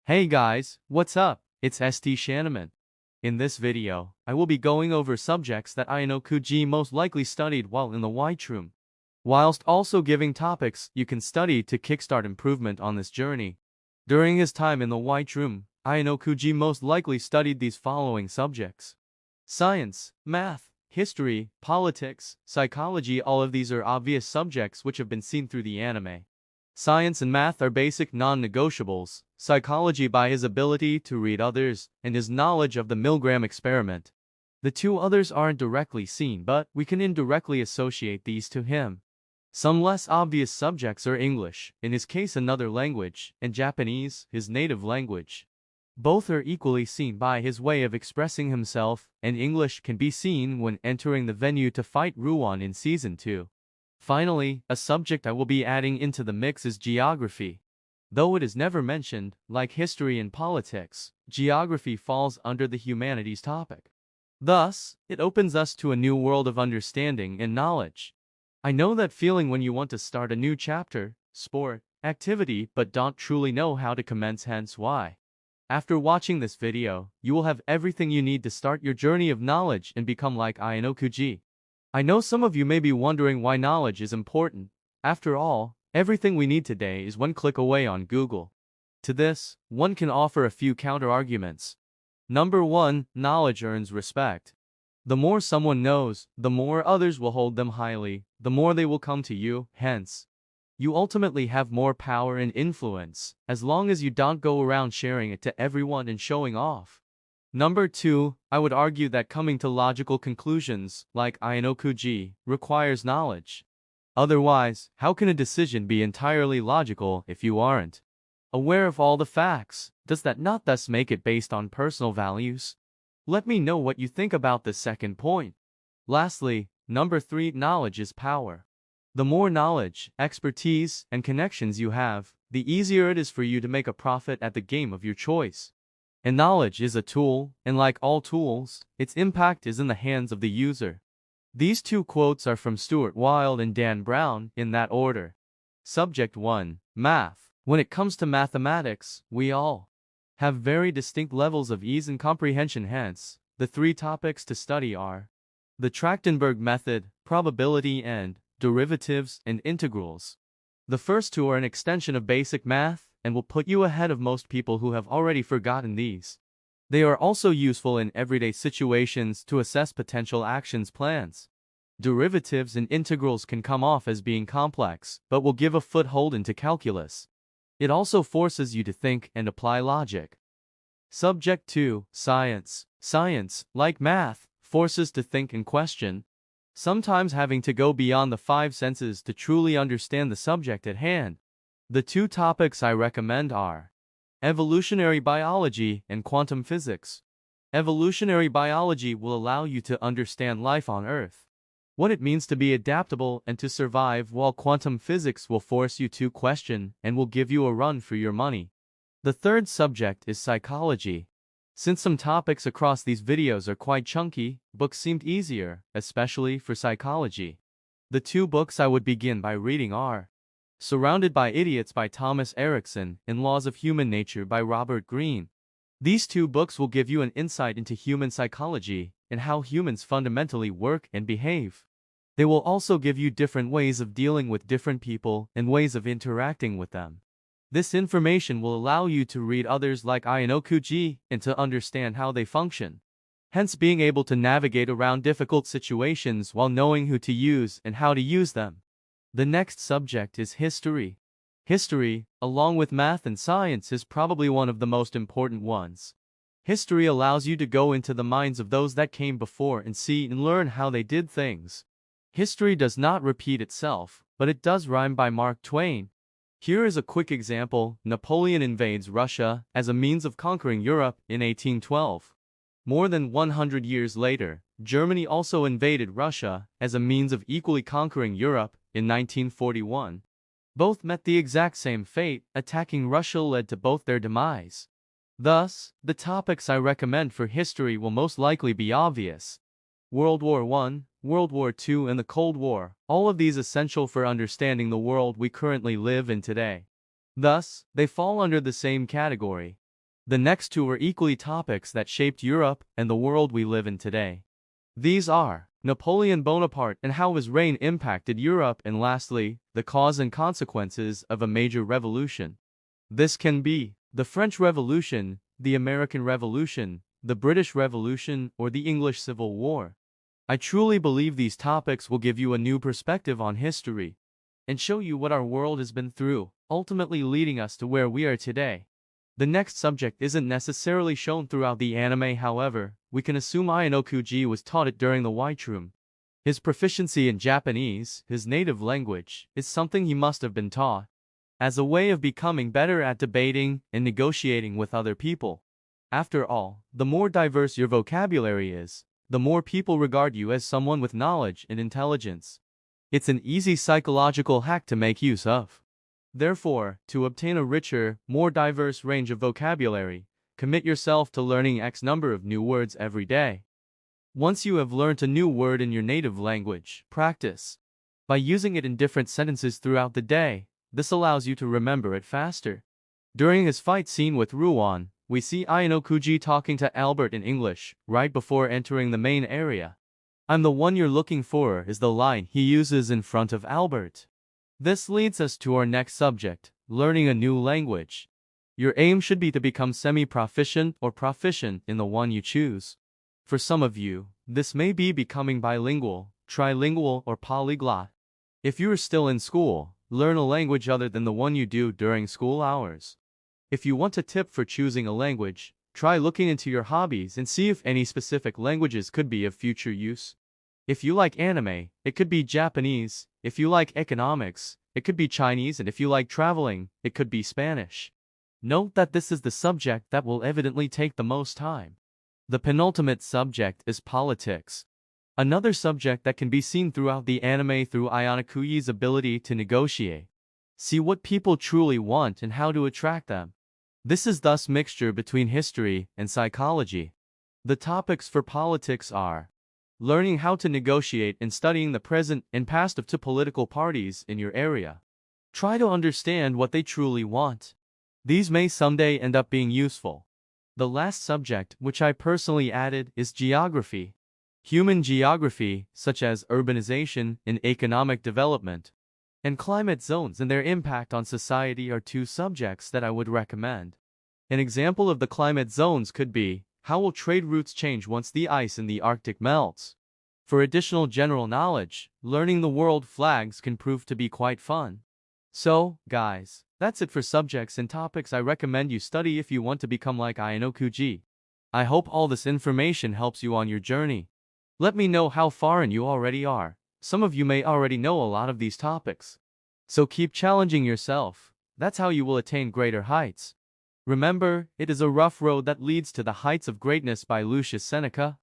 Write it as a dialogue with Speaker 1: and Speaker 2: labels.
Speaker 1: Hey guys, what's up? It's ST Shanaman. In this video, I will be going over subjects that Ayanokouji most likely studied while in the Whiteroom, whilst also giving topics you can study to kickstart improvement on this journey. During his time in the Whiteroom, Ayanokouji most likely studied these following subjects: science, math, history, politics, psychology. All of these are obvious subjects which have been seen through the anime. Science and math are basic non-negotiables, psychology by his ability to read others, and his knowledge of the Milgram experiment. The two others aren't directly seen, but we can indirectly associate these to him. Some less obvious subjects are English, in his case another language, and Japanese, his native language. Both are equally seen by his way of expressing himself, and English can be seen when entering the venue to fight Ruan in Season 2. Finally, a subject I will be adding into the mix is geography. Though it is never mentioned, like history and politics, geography falls under the humanities topic. Thus, it opens us to a new world of understanding and knowledge. I know that feeling when you want to start a new chapter, sport, activity, but don't truly know how to commence, hence why. After watching this video, you will have everything you need to start your journey of knowledge and become like Ayanokouji. I know some of you may be wondering why knowledge is important. After all, everything we need today is one click away on Google. To this, one can offer a few counter-arguments. Number 1, knowledge earns respect. The more someone knows, the more others will hold them highly, the more they will come to you, hence, you ultimately have more power and influence, as long as you don't go around sharing it to everyone and showing off. Number 2, I would argue that coming to logical conclusions, like Ayanokouji, requires knowledge. Otherwise, how can a decision be entirely logical if you aren't aware of all the facts? Does that not thus make it based on personal values? Let me know what you think about this second point. Lastly, number 3, knowledge is power. The more knowledge, expertise, and connections you have, the easier it is for you to make a profit at the game of your choice. And knowledge is a tool, and like all tools, its impact is in the hands of the user. These two quotes are from Stuart Wilde and Dan Brown, in that order. Subject 1, Math. When it comes to mathematics, we all have very distinct levels of ease and comprehension, hence, the 3 topics to study are the Trachtenberg method, probability and derivatives and integrals. The first 2 are an extension of basic math, and will put you ahead of most people who have already forgotten these. They are also useful in everyday situations to assess potential actions plans. Derivatives and integrals can come off as being complex, but will give a foothold into calculus. It also forces you to think and apply logic. Subject 2, Science. Science, like math, forces to think and question, sometimes having to go beyond the 5 senses to truly understand the subject at hand. The 2 topics I recommend are evolutionary biology and quantum physics. Evolutionary biology will allow you to understand life on Earth, what it means to be adaptable and to survive, while quantum physics will force you to question and will give you a run for your money. The third subject is psychology. Since some topics across these videos are quite chunky, books seemed easier, especially for psychology. The 2 books I would begin by reading are Surrounded by Idiots by Thomas Erickson and Laws of Human Nature by Robert Greene. These 2 books will give you an insight into human psychology and how humans fundamentally work and behave. They will also give you different ways of dealing with different people and ways of interacting with them. This information will allow you to read others like Ayanokouji and to understand how they function, hence being able to navigate around difficult situations while knowing who to use and how to use them. The next subject is history. History, along with math and science, is probably one of the most important ones. History allows you to go into the minds of those that came before and see and learn how they did things. History does not repeat itself, but it does rhyme, by Mark Twain. Here is a quick example: Napoleon invades Russia as a means of conquering Europe in 1812. More than 100 years later, Germany also invaded Russia as a means of equally conquering Europe in 1941. Both met the exact same fate. Attacking Russia led to both their demise. Thus, the topics I recommend for history will most likely be obvious: World War I, World War II, and the Cold War, all of these essential for understanding the world we currently live in today. Thus, they fall under the same category. The next two are equally topics that shaped Europe and the world we live in today. These are Napoleon Bonaparte and how his reign impacted Europe, and lastly, the cause and consequences of a major revolution. This can be the French Revolution, the American Revolution, the British Revolution, or the English Civil War. I truly believe these topics will give you a new perspective on history and show you what our world has been through, ultimately leading us to where we are today. The next subject isn't necessarily shown throughout the anime, however, we can assume Ayanokouji was taught it during the Whiteroom. His proficiency in Japanese, his native language, is something he must have been taught as a way of becoming better at debating and negotiating with other people. After all, the more diverse your vocabulary is, the more people regard you as someone with knowledge and intelligence. It's an easy psychological hack to make use of. Therefore, to obtain a richer, more diverse range of vocabulary, commit yourself to learning X number of new words every day. Once you have learned a new word in your native language, practice by using it in different sentences throughout the day. This allows you to remember it faster. During his fight scene with Ruan, we see Ayanokouji talking to Albert in English, right before entering the main area. "I'm the one you're looking for" is the line he uses in front of Albert. This leads us to our next subject, learning a new language. Your aim should be to become semi-proficient or proficient in the one you choose. For some of you, this may be becoming bilingual, trilingual, or polyglot. If you are still in school, learn a language other than the one you do during school hours. If you want a tip for choosing a language, try looking into your hobbies and see if any specific languages could be of future use. If you like anime, it could be Japanese. If you like economics, it could be Chinese, and if you like traveling, it could be Spanish. Note that this is the subject that will evidently take the most time. The penultimate subject is politics. Another subject that can be seen throughout the anime through Ayanokouji's ability to negotiate. See what people truly want and how to attract them. This is thus mixture between history and psychology. The topics for politics are learning how to negotiate and studying the present and past of two political parties in your area. Try to understand what they truly want. These may someday end up being useful. The last subject, which I personally added, is geography. Human geography, such as urbanization and economic development, and climate zones and their impact on society, are two subjects that I would recommend. An example of the climate zones could be, how will trade routes change once the ice in the Arctic melts? For additional general knowledge, learning the world flags can prove to be quite fun. So, guys, that's it for subjects and topics I recommend you study if you want to become like Ayanokouji. I hope all this information helps you on your journey. Let me know how far in you already are. Some of you may already know a lot of these topics. So keep challenging yourself. That's how you will attain greater heights. Remember, it is a rough road that leads to the heights of greatness by Lucius Seneca.